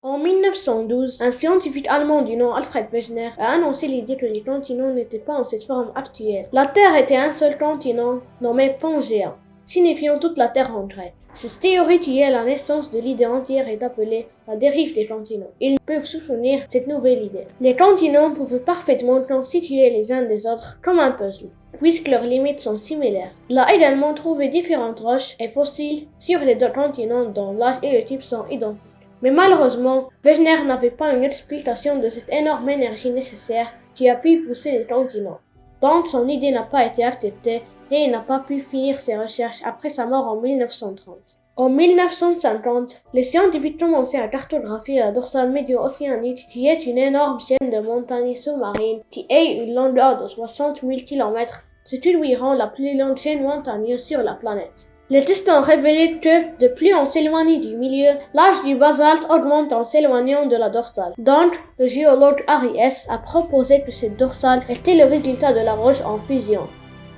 En 1912, un scientifique allemand du nom Alfred Wegener a annoncé l'idée que les continents n'étaient pas en cette forme actuelle. La Terre était un seul continent, nommé Pangea, signifiant toute la Terre en grec. Cette théorie qui est la naissance de l'idée entière est appelée la dérive des continents. Ils peuvent soutenir cette nouvelle idée. Les continents peuvent parfaitement constituer les uns des autres comme un puzzle, puisque leurs limites sont similaires. Il a également trouvé différentes roches et fossiles sur les deux continents dont l'âge et le type sont identiques. Mais malheureusement, Wegener n'avait pas une explication de cette énorme énergie nécessaire qui a pu pousser les continents. Donc son idée n'a pas été acceptée et il n'a pas pu finir ses recherches après sa mort en 1930. En 1950, les scientifiques commençaient à cartographier la dorsale médio-océanique qui est une énorme chaîne de montagnes sous-marines qui a une longueur de 60 000 km, ce qui lui rend la plus longue chaîne montagneuse sur la planète. Les tests ont révélé que, de plus on s'éloigne du milieu, l'âge du basalte augmente en s'éloignant de la dorsale. Donc, le géologue Harry S. a proposé que cette dorsale était le résultat de la roche en fusion,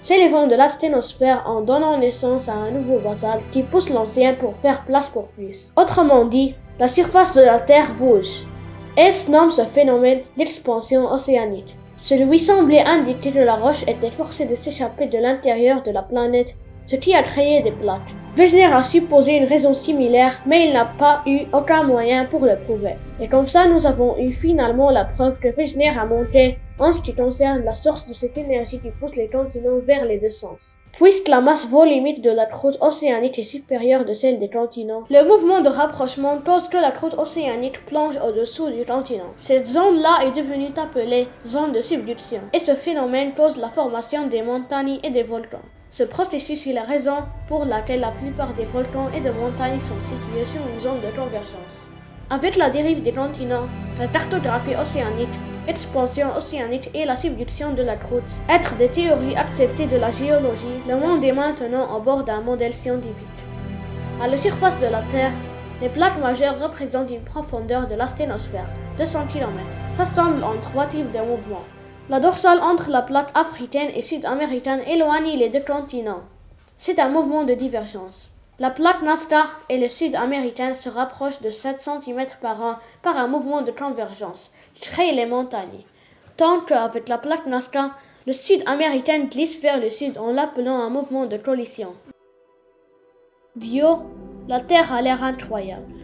s'élevant de la sténosphère en donnant naissance à un nouveau basalte qui pousse l'ancien pour faire place pour plus. Autrement dit, la surface de la Terre bouge. S nomme ce phénomène l'expansion océanique. Celui semblait indiquer que la roche était forcée de s'échapper de l'intérieur de la planète, ce qui a créé des plaques. Wegener a supposé une raison similaire, mais il n'a pas eu aucun moyen pour le prouver. Et comme ça, nous avons eu finalement la preuve que Wegener a montré en ce qui concerne la source de cette énergie qui pousse les continents vers les deux sens. Puisque la masse volumique de la croûte océanique est supérieure de celle des continents, le mouvement de rapprochement cause que la croûte océanique plonge au-dessous du continent. Cette zone-là est devenue appelée zone de subduction, et ce phénomène cause la formation des montagnes et des volcans. Ce processus est la raison pour laquelle la plupart des volcans et de montagnes sont situés sur une zone de convergence. Avec la dérive des continents, la cartographie océanique, l'expansion océanique et la subduction de la croûte, être des théories acceptées de la géologie, le monde est maintenant au bord d'un modèle scientifique. À la surface de la Terre, les plaques majeures représentent une profondeur de la sténosphère, 200 km. Ça semble en trois types de mouvements. La dorsale entre la plaque africaine et sud-américaine éloigne les deux continents. C'est un mouvement de divergence. La plaque Nazca et le sud-américain se rapprochent de 7 cm par an par un mouvement de convergence qui crée les montagnes. Tant qu'avec la plaque Nazca, le sud-américain glisse vers le sud en l'appelant un mouvement de collision. Du haut, la Terre a l'air incroyable.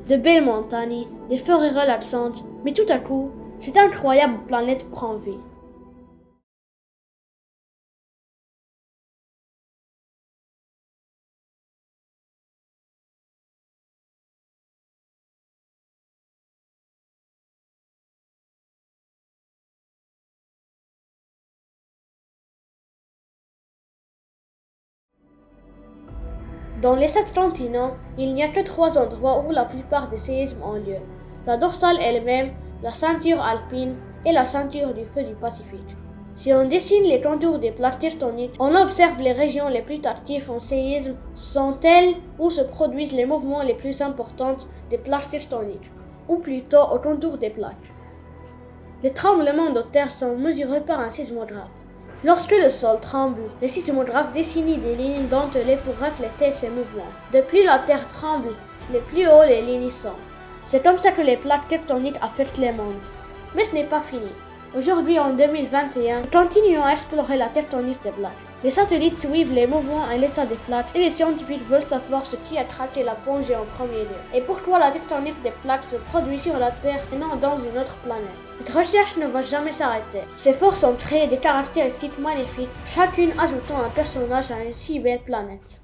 De belles montagnes, des forêts relaxantes, mais tout à coup, cette incroyable planète prend vie. Dans les 7 continents, il n'y a que 3 endroits où la plupart des séismes ont lieu. La dorsale elle-même, la ceinture alpine et la ceinture du feu du Pacifique. Si on dessine les contours des plaques tectoniques, on observe les régions les plus actives en séisme sont elles où se produisent les mouvements les plus importants des plaques tectoniques, ou plutôt au contour des plaques. Les tremblements de terre sont mesurés par un sismographe. Lorsque le sol tremble, les sismographes dessinent des lignes dentelées pour refléter ces mouvements. De plus la terre tremble, les plus hauts les lignes sont. C'est comme ça que les plaques tectoniques affectent le monde. Mais ce n'est pas fini. Aujourd'hui, en 2021, nous continuons à explorer la tectonique des plaques. Les satellites suivent les mouvements et l'état des plaques et les scientifiques veulent savoir ce qui a traqué la Pangée en premier lieu. Et pourquoi la tectonique des plaques se produit sur la Terre et non dans une autre planète. Cette recherche ne va jamais s'arrêter. Ces forces ont créé des caractéristiques magnifiques, chacune ajoutant un personnage à une si belle planète.